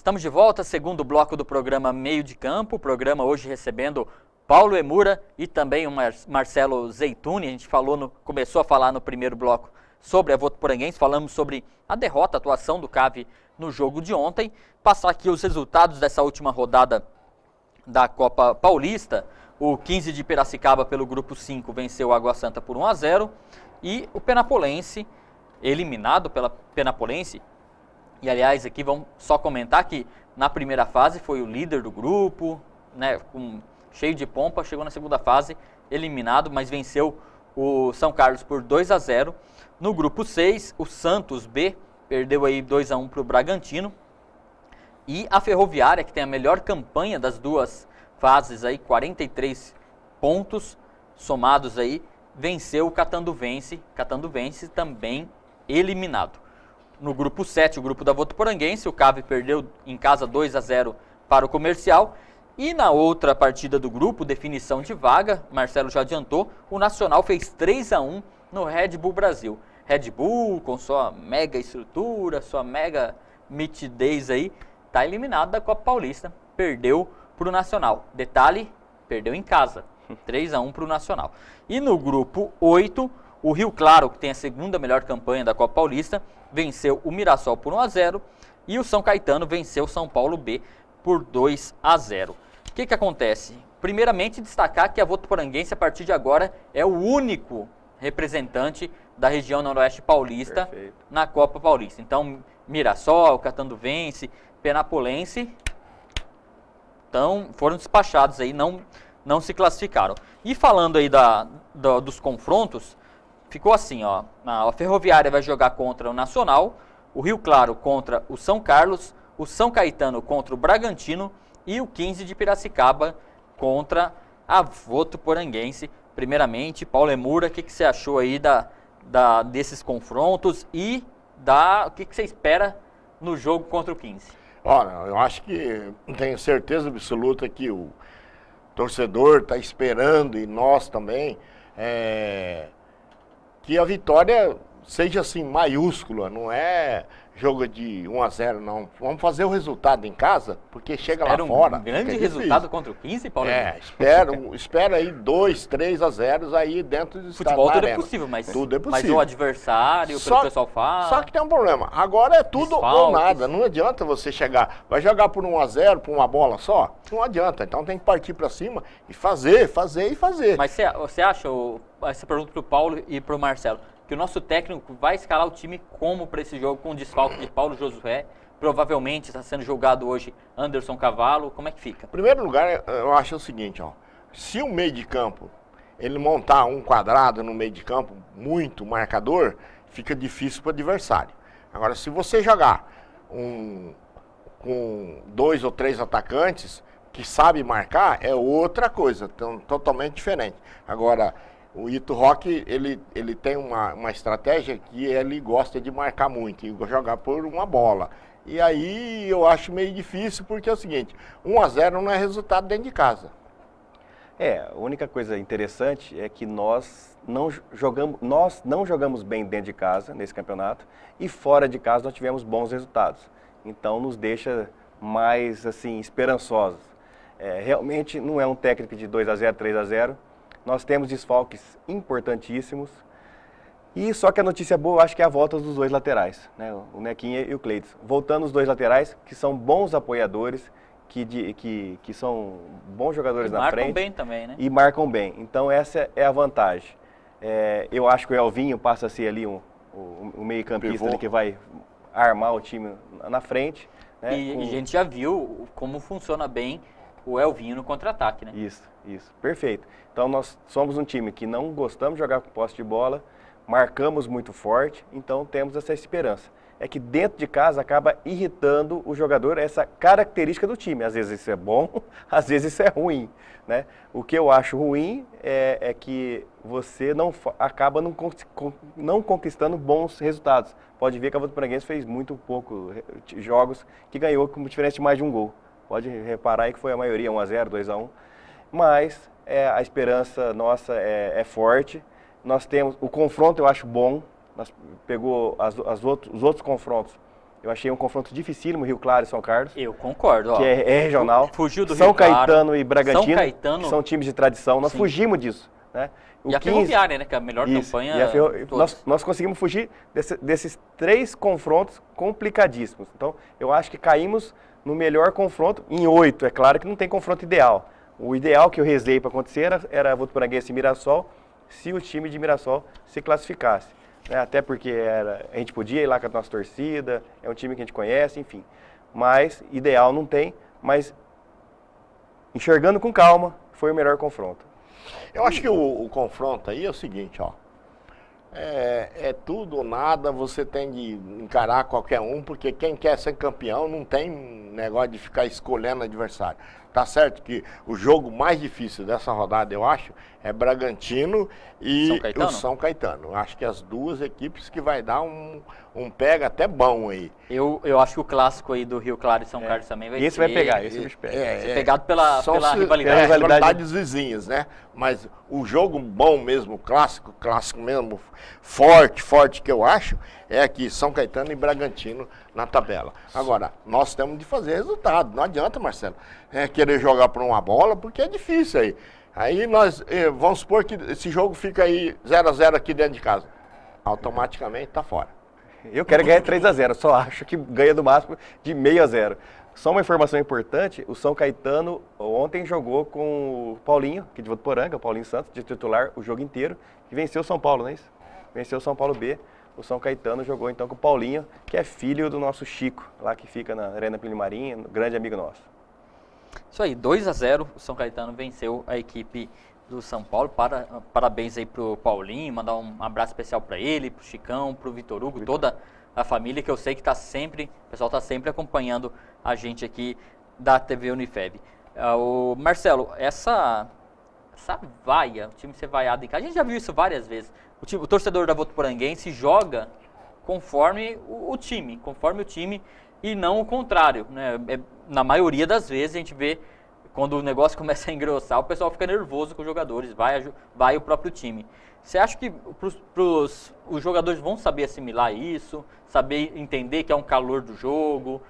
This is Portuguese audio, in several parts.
Estamos de volta, segundo bloco do programa Meio de Campo. O programa hoje recebendo Paulo Emura e também o Marcelo Zeituni. A gente começou a falar no primeiro bloco sobre a Votuporanguense, falamos sobre a derrota, a atuação do CAV no jogo de ontem. Passar aqui os resultados dessa última rodada da Copa Paulista. O 15 de Piracicaba, pelo grupo 5, venceu o Água Santa por 1-0. E o Penapolense, eliminado pela Penapolense. E, aliás, aqui vamos só comentar que na primeira fase foi o líder do grupo, né, cheio de pompa, chegou na segunda fase, eliminado, mas venceu o São Carlos por 2-0. No grupo 6, o Santos B perdeu aí 2-1 para o Bragantino. E a Ferroviária, que tem a melhor campanha das duas fases, aí, 43 pontos somados aí, venceu o Catanduvense também eliminado. No grupo 7, o grupo da Votuporanguense, o CAV perdeu em casa 2-0 para o Comercial. E na outra partida do grupo, definição de vaga, Marcelo já adiantou, o Nacional fez 3-1 no Red Bull Brasil. Red Bull, com sua mega estrutura, sua mega mitidez aí, está eliminado da Copa Paulista, perdeu para o Nacional. Detalhe, perdeu em casa, 3-1 para o Nacional. E no grupo 8, o Rio Claro, que tem a segunda melhor campanha da Copa Paulista, venceu o Mirassol por 1-0 e o São Caetano venceu o São Paulo B por 2-0. O que acontece? Primeiramente, destacar que a Votuporanguense, a partir de agora, é o único representante da região noroeste paulista. Perfeito. Na Copa Paulista. Então, Mirassol, Catanduvense, Penapolense, foram despachados aí, não se classificaram. E falando aí dos confrontos, ficou assim, ó, a Ferroviária vai jogar contra o Nacional, o Rio Claro contra o São Carlos, o São Caetano contra o Bragantino e o 15 de Piracicaba contra a Votuporanguense. Primeiramente, Paulo Emura, o que você achou aí desses confrontos e o que você espera no jogo contra o 15? Olha, eu acho que tenho certeza absoluta que o torcedor está esperando, e nós também, que a vitória seja assim, maiúscula, não é jogo de 1-0, não. Vamos fazer o resultado em casa, porque chega lá fora. Um grande resultado contra o 15, Paulo? Espero aí 2-3-0 aí dentro do estádio. Futebol tudo é possível, mas tudo é possível. Mas o adversário, pelo que o pessoal fala... Só que tem um problema, agora é tudo ou nada, não adianta você chegar, vai jogar por 1-0, por uma bola só? Não adianta, então tem que partir pra cima e fazer. Mas você acha, essa pergunta pro Paulo e pro Marcelo, que o nosso técnico vai escalar o time como para esse jogo, com o desfalque de Paulo Josué? Provavelmente está sendo julgado hoje Anderson Cavalo. Como é que fica? Em primeiro lugar, eu acho o seguinte, ó, se o meio de campo, ele montar um quadrado no meio de campo muito marcador, fica difícil para o adversário. Agora, se você jogar com 2 ou 3 atacantes que sabem marcar, é outra coisa, totalmente diferente. Agora, o Ito Roque, ele tem uma estratégia que ele gosta de marcar muito, e jogar por uma bola. E aí eu acho meio difícil, porque é o seguinte, 1-0 não é resultado dentro de casa. A única coisa interessante é que nós não jogamos bem dentro de casa, nesse campeonato, e fora de casa nós tivemos bons resultados. Então nos deixa mais, assim, esperançosos. Realmente não é um técnico de 2-0, 3-0, nós temos desfalques importantíssimos. E só que a notícia boa, eu acho que é a volta dos dois laterais, né? O Nequinha e o Cleiton. Voltando os dois laterais, que são bons apoiadores, que são bons jogadores na frente. E marcam bem também, né? E marcam bem. Então essa é a vantagem. Eu acho que o Elvinho passa a ser ali o meio-campista que vai armar o time na frente. Né? E a gente já viu como funciona bem o Elvinho no contra-ataque, né? Isso, perfeito. Então nós somos um time que não gostamos de jogar com posse de bola, marcamos muito forte, então temos essa esperança. É que dentro de casa acaba irritando o jogador, essa característica do time. Às vezes isso é bom, às vezes isso é ruim, né? O que eu acho ruim é que você acaba não conquistando bons resultados. Pode ver que a Votuporanguense fez muito pouco jogos que ganhou com diferença de mais de um gol. Pode reparar aí que foi a maioria, 1-0, 2-1. Mas a esperança nossa é forte. Nós temos o confronto, eu acho bom. Nós pegou os outros confrontos. Eu achei um confronto dificílimo, Rio Claro e São Carlos. Eu concordo. Que é regional. Fugiu do São Rio Claro. Caetano e Bragantino, São Caetano, que são times de tradição. Nós sim, fugimos disso. Né? E a Ferroviária, né? Que é a melhor campanha. Nós conseguimos fugir desses 3 confrontos complicadíssimos. Então, eu acho que caímos no melhor confronto. Em 8, é claro que não tem confronto ideal. O ideal que eu rezei para acontecer era Votuporanguense e Mirassol, se o time de Mirassol se classificasse. Né? Até porque a gente podia ir lá com a nossa torcida, é um time que a gente conhece, enfim. Mas ideal não tem, mas enxergando com calma, foi o melhor confronto. Eu acho que o confronto aí é o seguinte, ó. É tudo ou nada, você tem de encarar qualquer um, porque quem quer ser campeão não tem negócio de ficar escolhendo adversário. Tá certo que o jogo mais difícil dessa rodada, eu acho, é Bragantino e o São Caetano. Eu acho que as duas equipes que vai dar um pega até bom aí. Eu acho que o clássico aí do Rio Claro e São Carlos também vai ser... Esse vai pegar, esse bicho pega. Vai ser pegado pela rivalidade. Rivalidades vizinhas, né? Mas o jogo bom mesmo, clássico mesmo, forte que eu acho, é aqui São Caetano e Bragantino na tabela. Agora, nós temos de fazer resultado. Não adianta, Marcelo, querer jogar por uma bola, porque é difícil aí. Aí nós, vamos supor que esse jogo fica aí 0-0 aqui dentro de casa. Automaticamente tá fora. Eu quero ganhar 3-0, só acho que ganha do máximo de 0,5-0. Só uma informação importante, o São Caetano ontem jogou com o Paulinho, que de Votuporanga, o Paulinho Santos, de titular o jogo inteiro, e venceu o São Paulo, não é isso? Venceu o São Paulo B. O São Caetano jogou então com o Paulinho, que é filho do nosso Chico, lá que fica na Arena Plinimarim, grande amigo nosso. Isso aí, 2-0, o São Caetano venceu a equipe do São Paulo. Parabéns aí pro Paulinho, mandar um abraço especial para ele, pro Chicão, pro Vitor Hugo, toda a família, que eu sei que o pessoal está sempre acompanhando a gente aqui da TV Unifeb. O Marcelo, essa vaia, o time ser vaiado em casa, a gente já viu isso várias vezes. O torcedor da Votuporanguense joga conforme o time e não o contrário, né? Na maioria das vezes a gente vê, quando o negócio começa a engrossar, o pessoal fica nervoso com os jogadores, vai o próprio time. Você acha que os jogadores vão saber assimilar isso, saber entender que é um calor do jogo,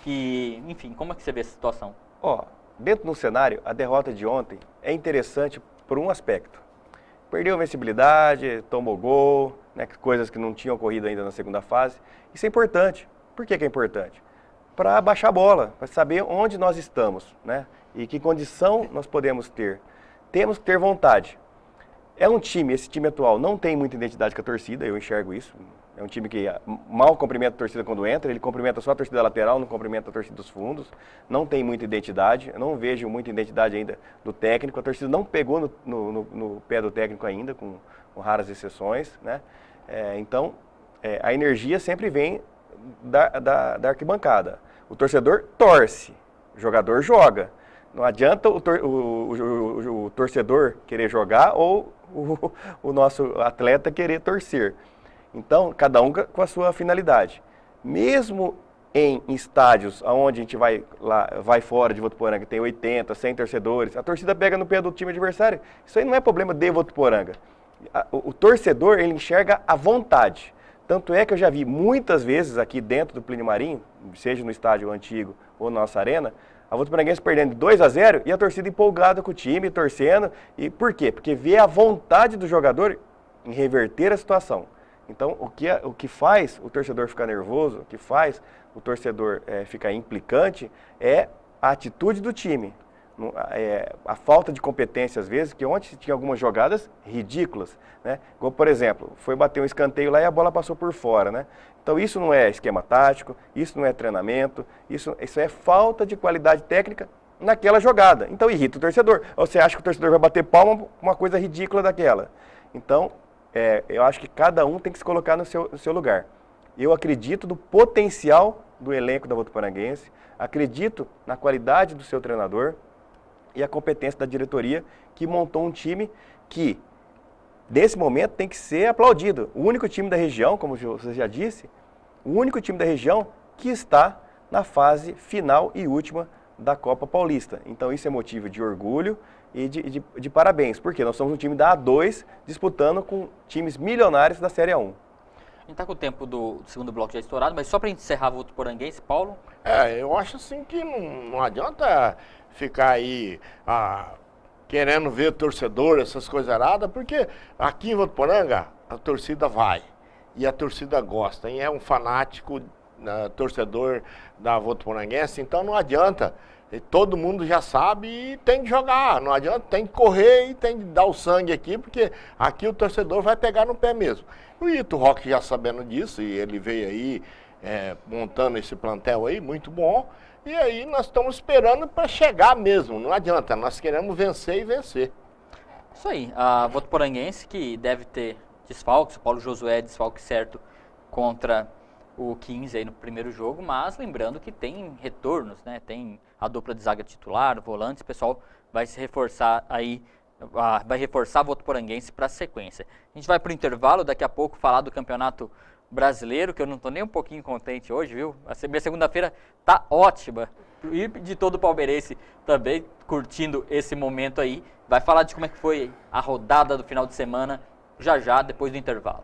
enfim, como é que você vê essa situação? Dentro do cenário, a derrota de ontem é interessante por um aspecto. Perdeu a vencibilidade, tomou gol, né, coisas que não tinham ocorrido ainda na segunda fase. Isso é importante. Por que é importante? Para baixar a bola, para saber onde nós estamos, né? E que condição nós podemos ter. Temos que ter vontade. Esse time atual não tem muita identidade com a torcida, eu enxergo isso. É um time que mal cumprimenta a torcida quando entra, ele cumprimenta só a torcida lateral, não cumprimenta a torcida dos fundos, não tem muita identidade, eu não vejo muita identidade ainda do técnico, a torcida não pegou no pé do técnico ainda, com raras exceções, né? Então, a energia sempre vem da arquibancada. O torcedor torce, o jogador joga. Não adianta o torcedor querer jogar ou o nosso atleta querer torcer. Então, cada um com a sua finalidade. Mesmo em estádios onde a gente vai fora de Votuporanga, tem 80, 100 torcedores, a torcida pega no pé do time adversário. Isso aí não é problema de Votuporanga. O torcedor, ele enxerga a vontade. Tanto é que eu já vi muitas vezes aqui dentro do Plinimarim, seja no estádio antigo ou na nossa arena, a Votuporanguense perdendo de 2-0 e a torcida empolgada com o time, torcendo. E por quê? Porque vê a vontade do jogador em reverter a situação. Então, o que faz o torcedor ficar nervoso, o que faz o torcedor ficar implicante, é a atitude do time. A falta de competência, às vezes, que ontem tinha algumas jogadas ridículas, né? Como, por exemplo, foi bater um escanteio lá e a bola passou por fora, né? Então, isso não é esquema tático, isso não é treinamento, isso é falta de qualidade técnica naquela jogada. Então, irrita o torcedor. Ou você acha que o torcedor vai bater palma com uma coisa ridícula daquela. Então, eu acho que cada um tem que se colocar no seu lugar. Eu acredito no potencial do elenco da Votuporanguense, acredito na qualidade do seu treinador e a competência da diretoria que montou um time que, nesse momento, tem que ser aplaudido. O único time da região, como você já disse, o único time da região que está na fase final e última da Copa Paulista. Então isso é motivo de orgulho e de parabéns, porque nós somos um time da A2 disputando com times milionários da Série A1. gente está com o tempo do segundo bloco já estourado, mas só para encerrar o Votuporanguense, Paulo. Eu acho assim que não adianta ficar aí querendo ver torcedor, essas coisas erradas, porque aqui em Votuporanga a torcida vai e a torcida gosta, e é um fanático torcedor da Votuporanguense, então não adianta. E todo mundo já sabe e tem que jogar, não adianta, tem que correr e tem que dar o sangue aqui, porque aqui o torcedor vai pegar no pé mesmo. O Ito Rock já sabendo disso, e ele veio aí montando esse plantel aí, muito bom, e aí nós estamos esperando para chegar mesmo, não adianta, nós queremos vencer e vencer. Isso aí, a Votuporanguense que deve ter desfalques, o Paulo Josué desfalque certo contra o 15 aí no primeiro jogo, mas lembrando que tem retornos, né? Tem a dupla de zaga titular, volantes, o pessoal vai se reforçar aí, vai reforçar a Votuporanguense para a sequência. A gente vai para o intervalo, daqui a pouco falar do Campeonato Brasileiro, que eu não estou nem um pouquinho contente hoje, viu? A minha segunda-feira tá ótima. E de todo o palmeirense também curtindo esse momento aí. Vai falar de como é que foi a rodada do final de semana já depois do intervalo.